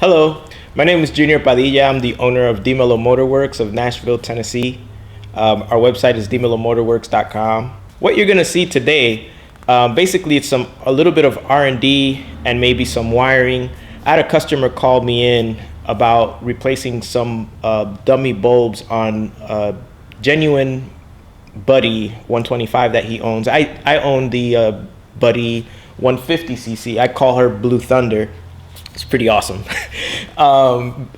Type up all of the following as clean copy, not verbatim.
Hello, my name is Junior Padilla. I'm the owner of Dimelo Motorworks of Nashville, Tennessee. Our website is DimeloMotorworks.com. What you're going to see today, basically it's a little bit of R&D and maybe some wiring. I had a customer call me in about replacing some dummy bulbs on genuine Buddy 125 that he owns. I own the Buddy 150cc. I call her Blue Thunder. It's pretty awesome. I'm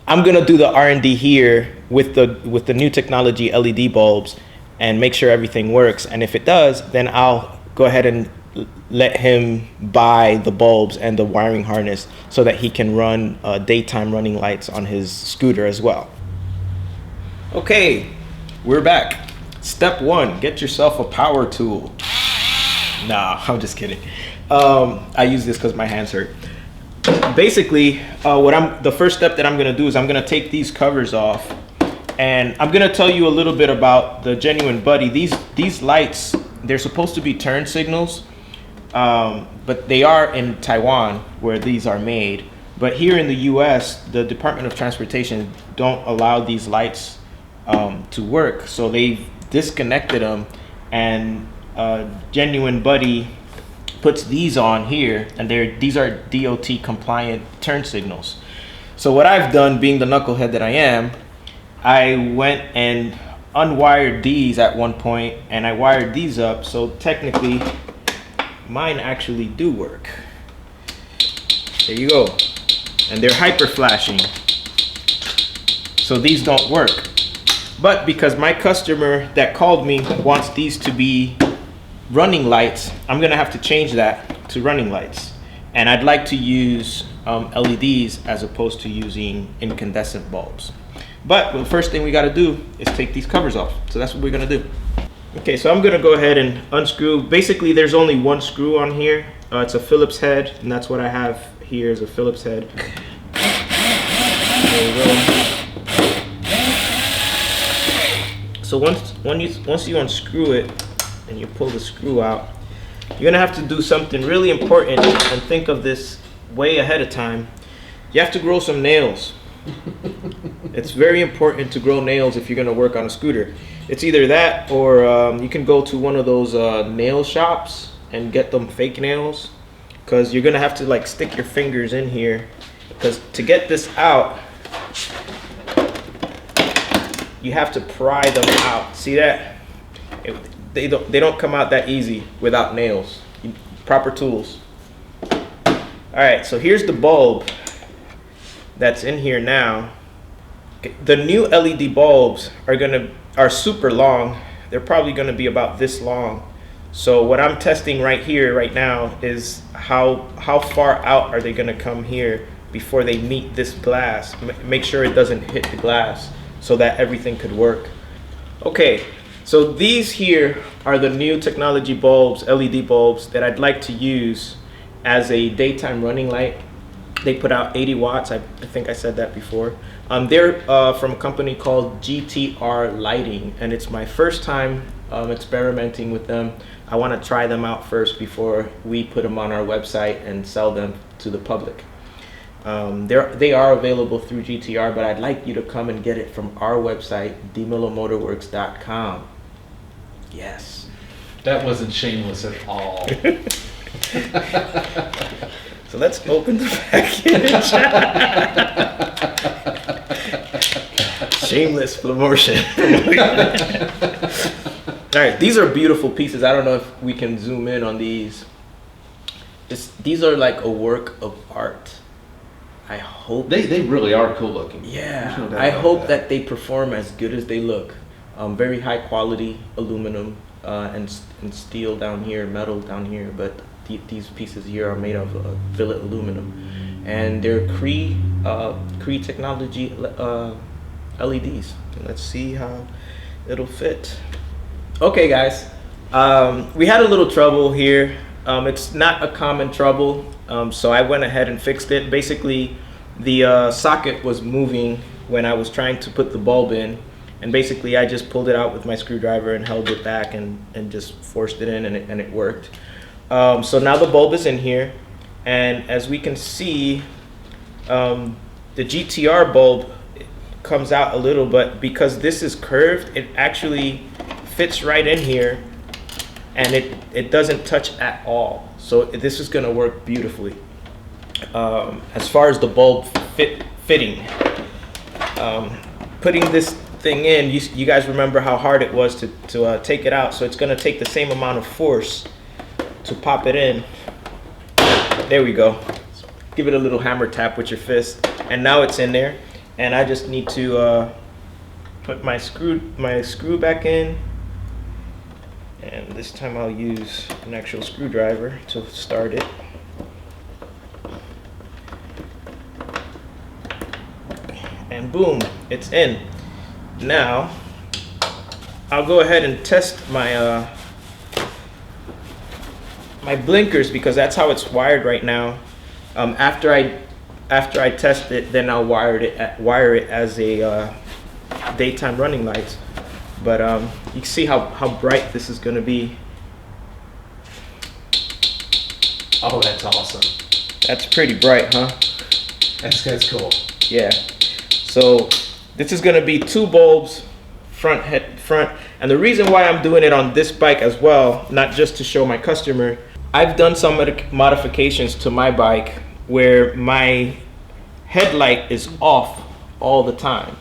gonna do the R&D here with the new technology LED bulbs and make sure everything works. And if it does, then I'll go ahead and let him buy the bulbs and the wiring harness so that he can run daytime running lights on his scooter as well. Okay, we're back. Step one, get yourself a power tool. Nah, I'm just kidding. I use this because my hands hurt. Basically, the first step that I'm gonna do is I'm gonna take these covers off, and I'm gonna tell you a little bit about the genuine Buddy. These lights, they're supposed to be turn signals, but they are in Taiwan where these are made. But here in the U.S., the Department of Transportation don't allow these lights to work, so they've disconnected them, and genuine Buddy puts these on here, and these are DOT compliant turn signals. So what I've done, being the knucklehead that I am, I went and unwired these at one point, and I wired these up, so technically mine actually do work. There you go. And they're hyper flashing, so these don't work. But because my customer that called me wants these to be running lights, I'm gonna have to change that to running lights, and I'd like to use LEDs as opposed to using incandescent bulbs. But the first thing we got to do is take these covers off, so that's what we're gonna do. Okay, so I'm gonna go ahead and unscrew. Basically there's only one screw on here. It's a Phillips head, and that's what I have here is a Phillips head. There we go. So once you unscrew it and you pull the screw out, you're gonna have to do something really important and think of this way ahead of time. You have to grow some nails. It's very important to grow nails if you're gonna work on a scooter. It's either that or you can go to one of those nail shops and get them fake nails, because you're gonna have to like stick your fingers in here, because to get this out you have to pry them out. See that? They don't come out that easy without nails. Proper tools. All right, so here's the bulb that's in here now. Okay, the new LED bulbs are super long. They're probably gonna be about this long. So what I'm testing right now is how far out are they gonna come here before they meet this glass. Make sure it doesn't hit the glass so that everything could work. Okay. So these here are the new technology bulbs, LED bulbs, that I'd like to use as a daytime running light. They put out 80 watts, I think I said that before. They're from a company called GTR Lighting, and it's my first time experimenting with them. I want to try them out first before we put them on our website and sell them to the public. They are available through GTR, but I'd like you to come and get it from our website, DimeloMotorworks.com. Yes. That wasn't shameless at all. So let's open the package. Shameless promotion. All right, these are beautiful pieces. I don't know if we can zoom in on these. These are like a work of art. I hope they really are cool looking. Yeah, I hope that they perform as good as they look. Very high quality aluminum and steel down here, metal down here, but these pieces here are made of billet aluminum, and they're Cree technology LEDs. Let's see how it'll fit. Okay, guys, we had a little trouble here. It's not a common trouble, so I went ahead and fixed it. Basically, the socket was moving when I was trying to put the bulb in, and basically I just pulled it out with my screwdriver and held it back and just forced it in, and it worked. So now the bulb is in here, and as we can see, The GTR bulb comes out a little, but because this is curved, it actually fits right in here, and it doesn't touch at all. So this is gonna work beautifully. As far as the bulb fitting, putting this thing in, you guys remember how hard it was to take it out. So it's gonna take the same amount of force to pop it in. There we go. Give it a little hammer tap with your fist, and now it's in there. And I just need to put my screw back in, and this time I'll use an actual screwdriver to start it. And boom, it's in. Now I'll go ahead and test my my blinkers, because that's how it's wired right now. After I test it, then I'll wire it as a daytime running lights. But you can see how bright this is gonna be. Oh, that's awesome. That's pretty bright, huh? That's cool. Yeah. So this is gonna be 2 bulbs, front, and the reason why I'm doing it on this bike as well, not just to show my customer, I've done some modifications to my bike where my headlight is off all the time.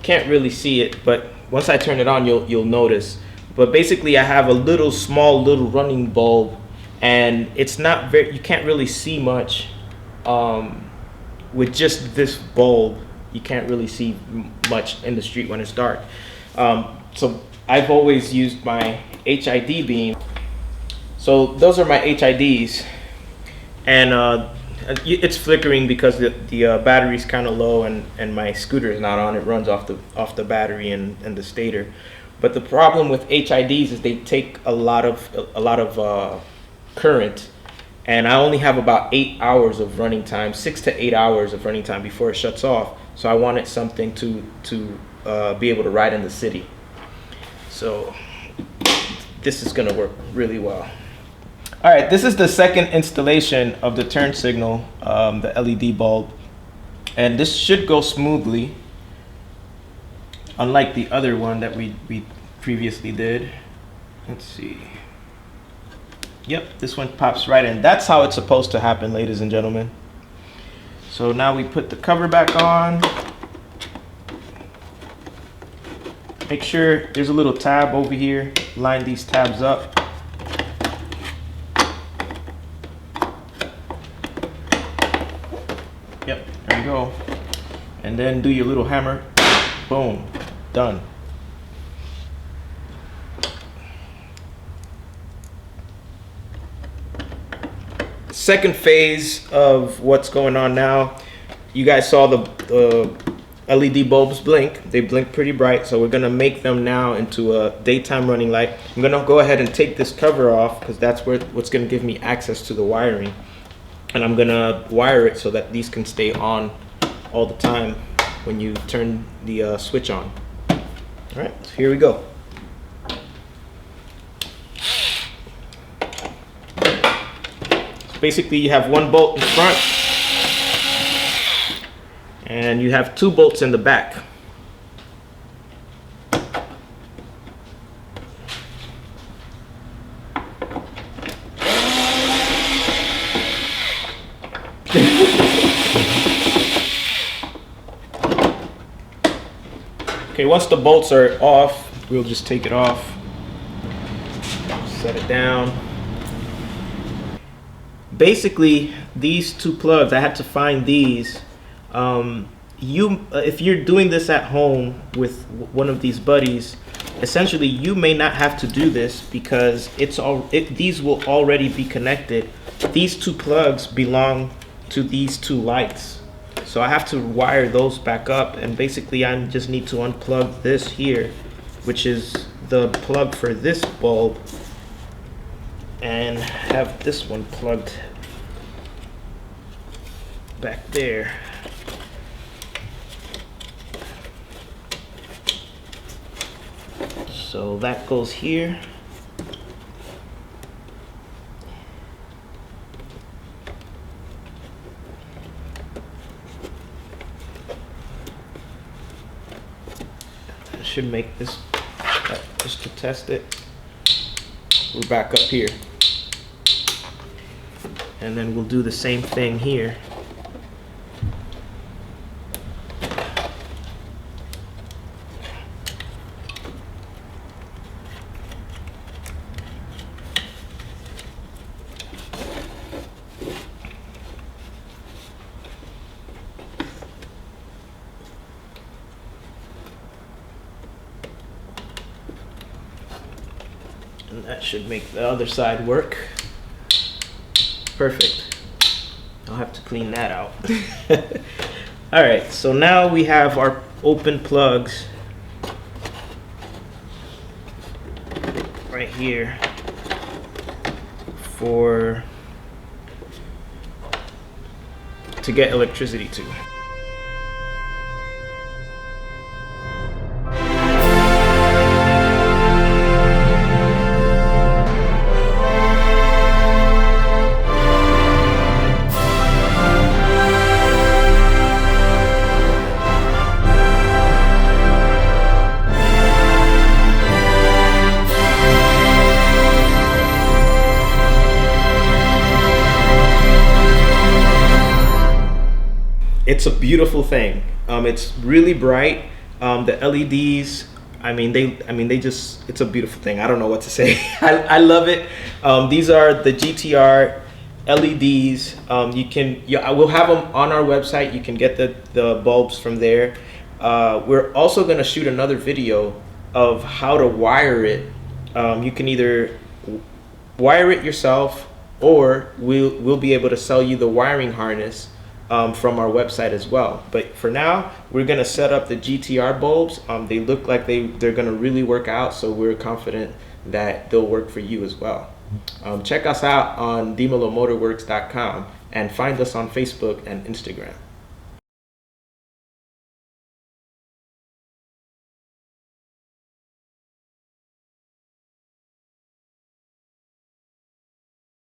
Can't really see it, but once I turn it on, you'll notice. But basically, I have a small little running bulb, and it's not very. You can't really see much with just this bulb. You can't really see much in the street when it's dark. So I've always used my HID beam. So those are my HIDs, and it's flickering because the battery's kind of low, and my scooter is not on. It runs off the battery and the stator. But the problem with HIDs is they take a lot of current, and I only have about 8 hours of running time, 6 to 8 hours of running time before it shuts off. So I wanted something to be able to ride in the city. So this is gonna work really well. All right, this is the second installation of the turn signal, the LED bulb, and this should go smoothly, unlike the other one that we previously did. Let's see. Yep, this one pops right in. That's how it's supposed to happen, ladies and gentlemen. So now we put the cover back on. Make sure there's a little tab over here. Line these tabs up. Yep, there you go. And then do your little hammer. Boom, done. Second phase of what's going on now. You guys saw the LED bulbs blink. They blink pretty bright, so we're gonna make them now into a daytime running light. I'm gonna go ahead and take this cover off, because that's what's gonna give me access to the wiring. And I'm gonna wire it so that these can stay on all the time when you turn the switch on. All right, so here we go. So basically, you have 1 bolt in front, and you have 2 bolts in the back. Okay, once the bolts are off, we'll just take it off, set it down. Basically, these 2 plugs, I had to find these. If you're doing this at home with one of these buddies, essentially you may not have to do this, because these will already be connected. These 2 plugs belong to these 2 lights. So I have to wire those back up, and basically I just need to unplug this here, which is the plug for this bulb, and have this one plugged back there. So that goes here. should make this, just to test it. We're back up here. And then we'll do the same thing here. And that should make the other side work. Perfect. I'll have to clean that out. All right, so now we have our open plugs right here to get electricity to. It's a beautiful thing. It's really bright. The LEDs, it's a beautiful thing. I don't know what to say. I love it. These are the GTR LEDs. We'll have them on our website. You can get the bulbs from there. We're also gonna shoot another video of how to wire it. You can either wire it yourself, or we'll be able to sell you the wiring harness from our website as well. But for now, we're gonna set up the GTR bulbs. They look like they're gonna really work out, so we're confident that they'll work for you as well. Check us out on DimeloMotorworks.com and find us on Facebook and Instagram.